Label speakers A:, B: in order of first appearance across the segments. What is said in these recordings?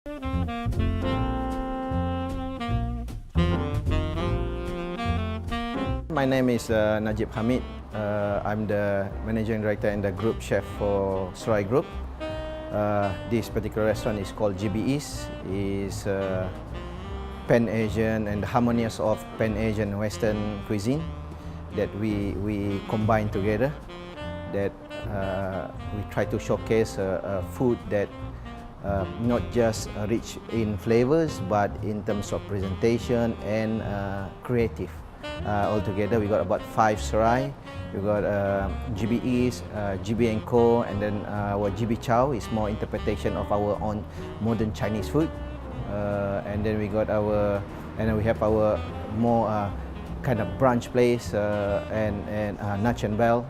A: My name is Najib Hamid. I'm the managing director and the group chef for Serai Group. This particular restaurant is called Jibby. Is Pan-Asian and harmonious of Pan-Asian Western cuisine that we combine together. That we try to showcase food that not just rich in flavors, but in terms of presentation and creative. Altogether, we got about 5 Serai. We got Jibby Jibby & Co, and then our Jibby Chow is more interpretation of our own modern Chinese food. And then we got our, and then we have our more kind of brunch place and Nutch and Bell.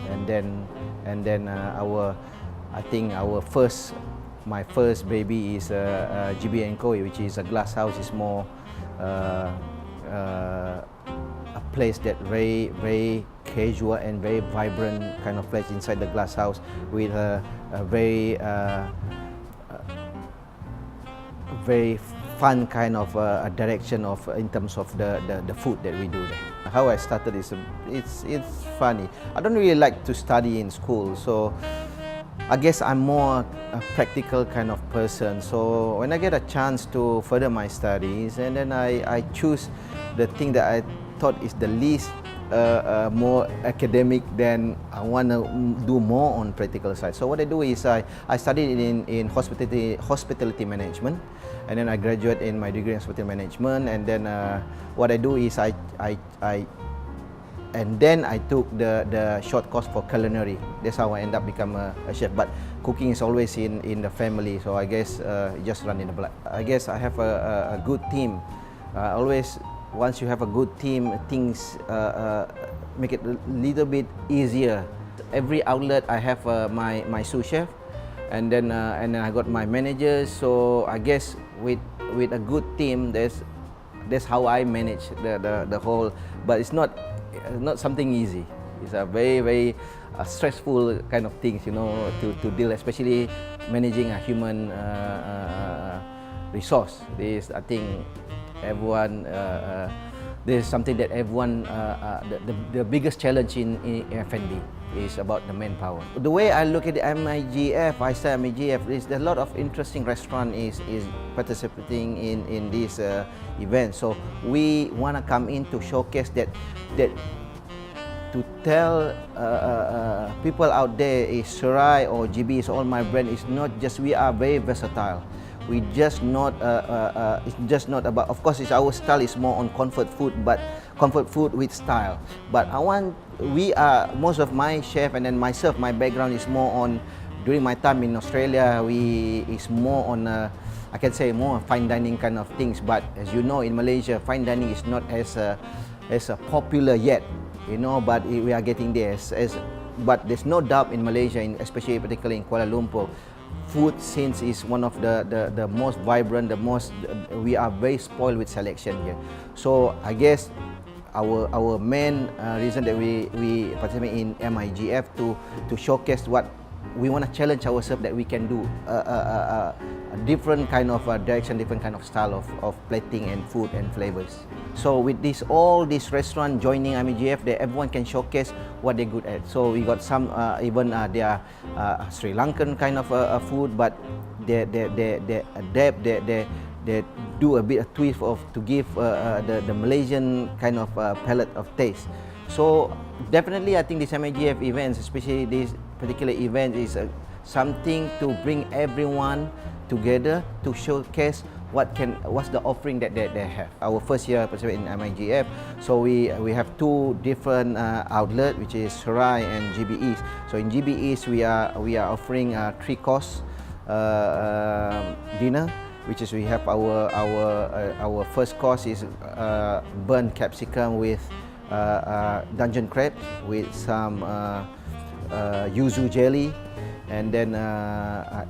A: And then our, I think my first baby is Jibby & Co, which is a glass house. Is more a place that very casual and very vibrant kind of place inside the glass house with a very fun kind of direction of in terms of the food that we do there. How I started is it's funny. I don't really like to study in school, so I guess I'm more a practical kind of person. So when I get a chance to further my studies, and then I choose the thing that I thought is the least more academic, then I want to do more on practical side. So what I do is I studied in hospitality management, and then I graduate in my degree in hospitality management, and then what I do is I took the short course for culinary. That's how I end up become a chef. But cooking is always in the family, so I guess just run in the blood. I guess I have a good team. Always, once you have a good team, things make it a little bit easier. Every outlet I have my sous chef, and then I got my managers. So I guess with a good team, that's how I manage the whole. But it's not something easy. It's a very stressful kind of things, you know, to deal, especially managing a human resource. This, I think, everyone. This is something that everyone. The biggest challenge in F&B is about the manpower. The way I look at the MIGF, I say MIGF, is a lot of interesting restaurant is participating in this event. So we want to come in to showcase that to tell people out there is Serai or Jibby is all my brand. Is not just, we are very versatile. We just not it's just not about, of course it's our style is more on comfort food, but comfort food with style. But we are, most of my chef and then myself, my background is more on, during my time in Australia, is more on I can say more fine dining kind of things. But as you know, in Malaysia, fine dining is not as popular yet, you know, but we are getting there. But there's no doubt in Malaysia, especially particularly in Kuala Lumpur, food scene is one of the most vibrant, we are very spoiled with selection here. So I guess our main reason that we participate in MIGF to showcase what we want to challenge ourselves, that we can do a different kind of direction, different kind of style of plating and food and flavors. So with all these restaurants joining MIGF, that everyone can showcase what they're good at. So we got some even they are Sri Lankan kind of food, but they adapt, they do a bit of twist to give the Malaysian kind of palette of taste. So definitely, I think this MIGF events, especially this particular event, is something to bring everyone together to showcase what's the offering that they have. Our first year participating in MIGF, so we have 2 different outlets, which is Serai and Jibby. So in Jibby we are offering 3-course dinner, which is, we have our first course is burnt capsicum with dungeon crabs with some yuzu jelly, and then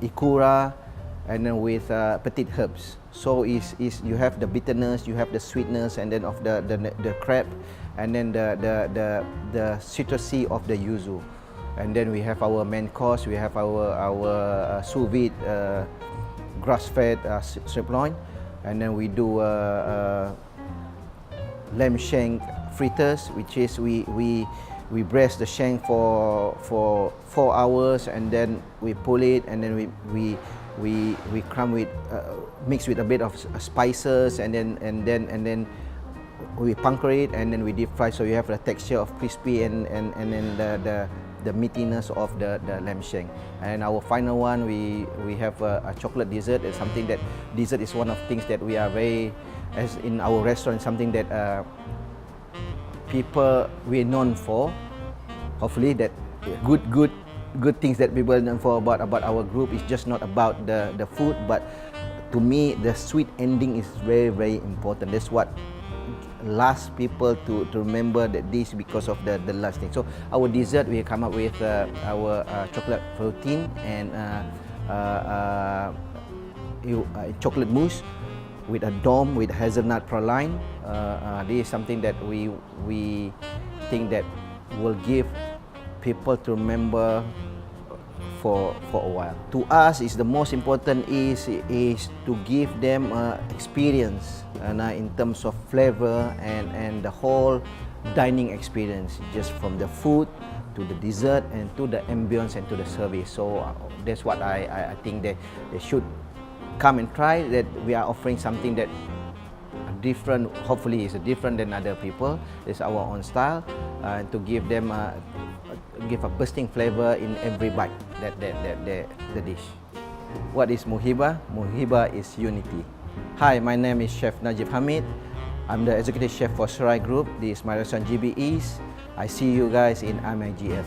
A: ikura, and then with petite herbs. So you have the bitterness, you have the sweetness, and then of the crab, and then the citrusy of the yuzu. and then we have our main course. We have our sous vide grass-fed sirloin, and then we do lamb shank fritters, which is we braise the shank for 4 hours, and then we pull it, and then we crumb with mix with a bit of spices, and then we puncture it, and then we deep fry, so you have the texture of crispy and then the meatiness of the lamb shank. And our final one, we have a chocolate dessert. It's something that dessert is one of things that we are very, as in our restaurant, something that people we're known for. Hopefully that good things that people know for about our group is just not about the food, but to me the sweet ending is very important. That's what last people to remember that this because of the last thing. So our dessert, we come up with our chocolate protein and chocolate mousse with a dome with hazelnut praline. This is something that we think that will give people to remember for a while. To us, is the most important is to give them experience in terms of flavor and the whole dining experience, just from the food to the dessert and to the ambience and to the service. So that's what I think that they should come and try. That we are offering something that different, hopefully is different than other people. It's our own style, and to give them give a bursting flavor in every bite that the dish. What is Muhibah? Muhibah is unity. Hi, my name is Chef Najib Hamid. I'm the executive chef for Serai Group. This is my restaurant Jibby East. I see you guys in MIGF.